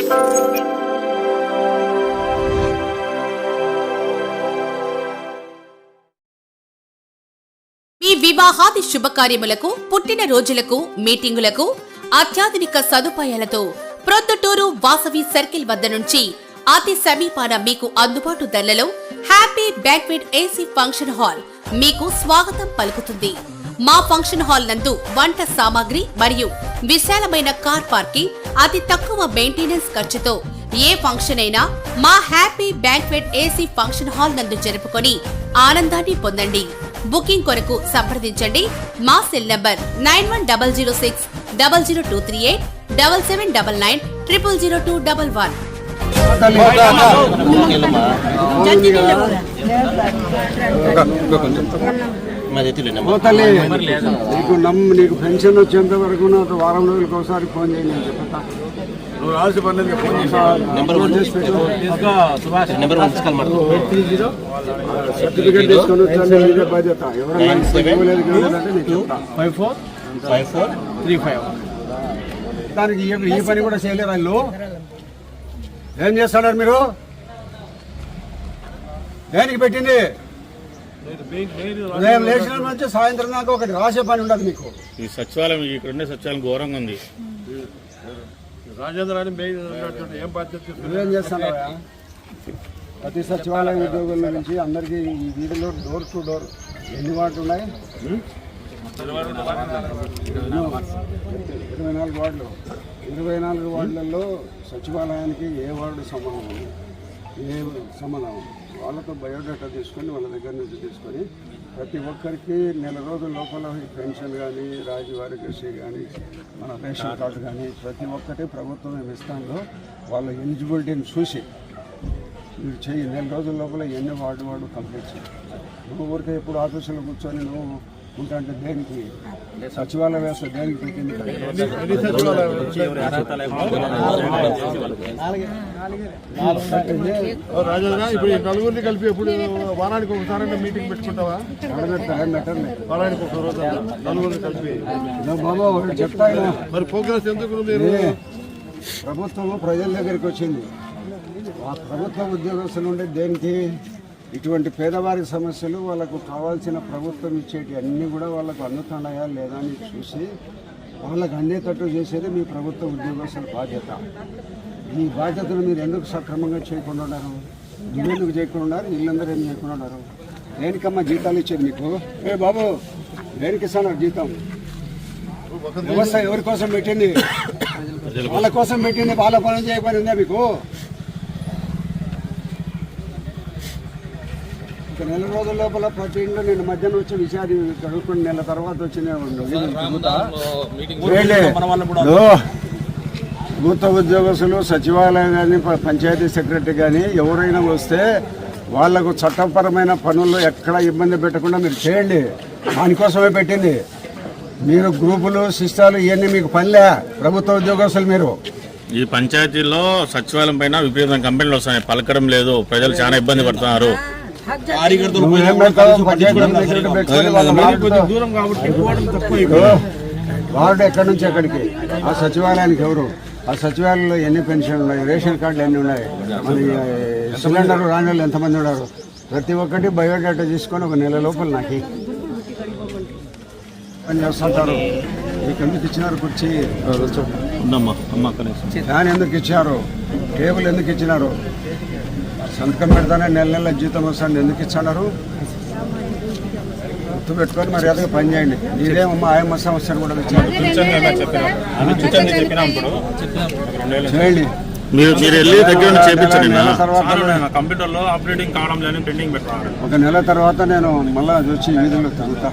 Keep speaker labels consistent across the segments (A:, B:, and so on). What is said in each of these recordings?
A: మీ వివాహాది శుభకార్యములకు, పుట్టిన రోజులకు, మీటింగులకు అత్యాధునిక సదుపాయాలతో ప్రొద్దుటూరు వాసవి సర్కిల్ వద్ద నుంచి అతి సమీపాన మీకు అందుబాటు ధరలలో happy banquet AC function hall మీకు స్వాగతం పలుకుతుంది. మా ఫంక్షన్ హాల్ నందు వంట సామాగ్రి మరియు విశాలమైన కార్ పార్కింగ్, అతి తక్కువ మెయింటెనెన్స్ ఖర్చుతో ఏ ఫంక్షన్ అయినా మా happy banquet AC function hall నందు జరుపుకొని ఆనందాన్ని పొందండి. బుకింగ్ కొరకు సంప్రదించండి. మా సెల్ నంబర్ 9160600238 7799 000211.
B: నీకు పెన్షన్ వచ్చేంత వరకు నాకు వారం రోజులకు ఒకసారి ఫోన్ చేయండి అని చెప్తా. నువ్వు రాసి పర్లేదు, ఫోన్ సర్టిఫికేట్ తీసుకొని వచ్చాను. ఇదే బాధ్యత. ఎవరైనా ఇవ్వలేదు అంటే నేను చెప్తా. 5435 దానికి ఈ పని కూడా చేయలేరు. వాళ్ళు ఏం చేస్తున్నారు మీరు? దేనికి పెట్టింది? ఉదయం లేచిన నుంచి సాయంత్రం దాకా ఒకటి రాసే పని ఉండదు మీకు.
C: ఈ సచివాలయం ఇక్కడ ఉండే సచివాలయం ఘోరంగా ఉంది.
B: రాజేంద్ర ఏం బాధ్యత ఏం చేస్తాను? ప్రతి సచివాలయం ఉద్యోగుల నుంచి అందరికీ ఈ వీధిలో డోర్ టు డోర్ ఎన్ని వార్డులు ఉన్నాయి? 24 వార్డులు. 24 వార్డులలో సచివాలయానికి ఏ వార్డు సంబంధం ఉంది, ఏ సంబంధం ఉంది? వాళ్ళతో బయోడేటా తీసుకొని వాళ్ళ దగ్గర నుంచి తీసుకొని ప్రతి ఒక్కరికి నెల రోజుల లోపల పెన్షన్ కానీ, రాజీవ్ ఆరోగ్యశ్రీ కానీ, మన రేషన్ కార్డు కానీ ప్రతి ఒక్కటి ప్రభుత్వం ఇస్తాంలో వాళ్ళ ఎలిజిబిలిటీని చూసి మీరు చెయ్యి. నెల రోజుల లోపల ఎన్ని వార్డు కంప్లీట్ చేయి. నువ్వు ఊరికే ఎప్పుడు ఆఫీసులో కూర్చొని నువ్వు ఉంటా అంటే దేనికి? సచివాలయ వ్యవస్థ దేనికి పెట్టింది?
D: రాజేంద్ర, ఇప్పుడు నలుగురిని కలిపి ఎప్పుడు వారానికి ఒకసారి మీటింగ్ పెట్టుకుంటావా? వారానికి ఒక రోజు నలుగురిని కలిపి
B: బాబా చెప్తా.
D: మరి ప్రోగ్రెస్ ఎందుకు?
B: ప్రభుత్వము ప్రజల దగ్గరికి వచ్చింది. ఆ ప్రభుత్వ ఉద్యోగస్తులు ఉండే దేనికి? ఇటువంటి పేదవారి సమస్యలు వాళ్ళకు కావాల్సిన ప్రభుత్వం ఇచ్చేటి అన్నీ కూడా వాళ్ళకు అందుతున్నాయా లేదా అని చూసి వాళ్ళకు అందేటట్టు చేసేది మీ ప్రభుత్వ ఉద్యోగస్తుల బాధ్యత. ఈ బాధ్యతను మీరు ఎందుకు సక్రమంగా చేయకుండా ఉన్నారు? నువ్వెందుకు చేయకుండా ఉన్నారు? వీళ్ళందరూ ఏం చేయకుండా ఉన్నారు? దేనికమ్మా జీతాలు ఇచ్చేది మీకు? ఏ బాబు, దేనికి ఇస్తున్నారు జీతం? వ్యవస్థ ఎవరి కోసం పెట్టింది? వాళ్ళ కోసం పెట్టింది. వాళ్ళ పని చేయబడి ఉందా మీకు? నెల రోజుల లోపల ప్రతి ఇంట్లో నేను మధ్యాహ్నం వచ్చి విషయాన్ని చదువుకుని నెల తర్వాత వచ్చి ప్రభుత్వ ఉద్యోగస్తులు, సచివాలయం కానీ, పంచాయతీ సెక్రటరీ కానీ ఎవరైనా వస్తే వాళ్లకు చట్టపరమైన పనుల్లో ఎక్కడ ఇబ్బంది పెట్టకుండా మీరు చేయండి. దానికోసమే పెట్టింది. మీరు గ్రూపులు, శిష్టాలు ఇవన్నీ మీకు పనిలే. ప్రభుత్వ ఉద్యోగస్తులు మీరు
C: ఈ పంచాయతీలో సచివాలయం పైన విపరీతం కంపెనీలు వస్తున్నాయి, పలకడం లేదు, ప్రజలు చాలా ఇబ్బంది పడుతున్నారు.
B: వార్డు ఎక్కడి నుంచి ఎక్కడికి? ఆ సచివాలయానికి ఎవరు? ఆ సచివాలయంలో ఎన్ని పెన్షన్లు ఉన్నాయి, రేషన్ కార్డులు ఎన్ని ఉన్నాయి, మరి సిలిండర్ రాని వాళ్ళు ఎంతమంది ఉన్నారు? ప్రతి ఒక్కటి బయోడేటా తీసుకొని ఒక నెల లోపల నాకు పని చేస్తుంటారు. మీకు ఎందుకు ఇచ్చినారు కుర్చీ? ఫ్యాన్ ఎందుకు ఇచ్చారు? టేబుల్ ఎందుకు ఇచ్చినారు? సంతకం పెడతానే నెల నెల జీతం వస్తాను ఎందుకు ఇచ్చన్నారు? గుర్తు పెట్టుకొని మరి అదే పని చేయండి. మీరేమమ్మా ఆయమ్మ సమస్యను కూడా చేయండి.
C: మీరు వెళ్ళి దగ్గర కంప్యూటర్లో ఆపరేటింగ్ కావడం లేని పెండింగ్ పెట్టారు.
B: ఒక నెల తర్వాత నేను మళ్ళీ వచ్చి వీధుల్లో తిరుగుతా.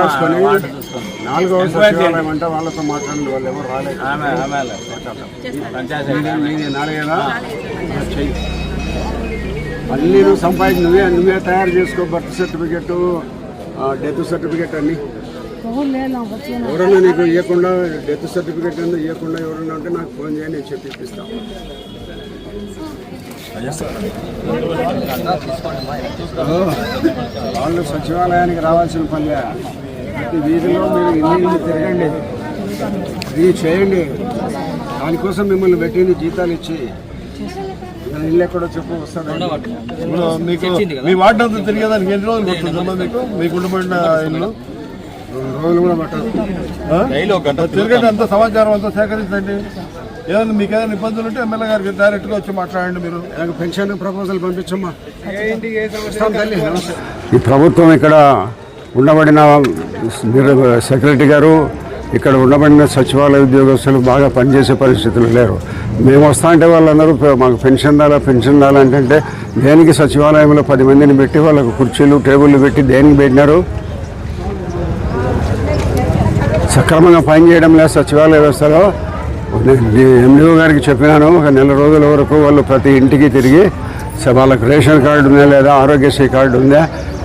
B: రాసుకొని 4వ సచివాలయం అంటే వాళ్ళతో మాట్లాడండి. వాళ్ళు ఎవరు రాలేదు. నాలుగేనా చెయ్యి. అన్నీ నువ్వు సంపాదించి నువ్వే తయారు చేసుకో. బర్త్ సర్టిఫికెట్, డెత్ సర్టిఫికెట్ అన్నీ. ఎవరన్నా నీకు ఇవ్వకుండా, డెత్ సర్టిఫికెట్ ఇవ్వకుండా ఎవరన్నా ఉంటే నాకు ఫోన్ చేయండి, నేను చెప్పి ఇప్పిస్తాను. వాళ్ళు సచివాలయానికి రావాల్సిన పనిలే. ప్రతి వీధిలో మీరు ఇల్లు తిరగండి. ఇది చేయండి. దానికోసం మిమ్మల్ని పెట్టింది జీతాలు ఇచ్చి. ఇల్లు ఎక్కడో చెప్పు వస్తాను.
D: ఇప్పుడు మీకు మీ వార్డు అంతా తిరిగేదానికి ఎన్ని రోజులు పడుతుందమ్మా మీకు ఉండబడిన ఇల్లు?
B: 2 రోజులు కూడా పట్టదు.
D: తిరగండి, అంత సమాచారం అంతా సేకరించండి. ఏదైనా మీకు ఏదైనా ఇబ్బందులు ఉంటే ఎమ్మెల్యే గారికి డైరెక్ట్గా వచ్చి మాట్లాడండి. మీరు
B: పెన్షన్ ప్రపోజల్ పంపించమ్మా. ఈ ప్రభుత్వం ఇక్కడ ఉండబడిన సెక్రటరీ గారు, ఇక్కడ ఉండబడిన సచివాలయ ఉద్యోగస్తులు బాగా పనిచేసే పరిస్థితులు లేరు. మేము వస్తా అంటే వాళ్ళందరూ మాకు పెన్షన్ అంటే దేనికి సచివాలయంలో 10 మందిని పెట్టి వాళ్ళకు కుర్చీలు టేబుల్లు పెట్టి దేనికి పెట్టినారు? సక్రమంగా పనిచేయడం లేదు సచివాలయ వ్యవస్థలో. ఎండిఓ గారికి చెప్పినాను, ఒక 1 నెల రోజుల వరకు వాళ్ళు ప్రతి ఇంటికి తిరిగి వాళ్ళకి రేషన్ కార్డు ఉందా లేదా, ఆరోగ్యశ్రీ కార్డు ఉందా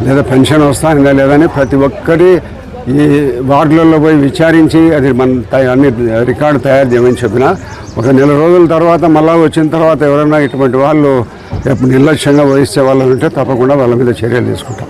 B: లేదా, పెన్షన్ వస్తుందా లేదా అని ప్రతి ఒక్కరి ఈ వార్డులలో పోయి విచారించి అది అన్ని రికార్డు తయారు చేయమని చెప్పిన. ఒక 1 నెల రోజుల తర్వాత మళ్ళా వచ్చిన తర్వాత ఎవరైనా ఇటువంటి వాళ్ళు నిర్లక్ష్యంగా వహిస్తే వాళ్ళు ఉంటే తప్పకుండా వాళ్ళ మీద చర్యలు తీసుకుంటాం.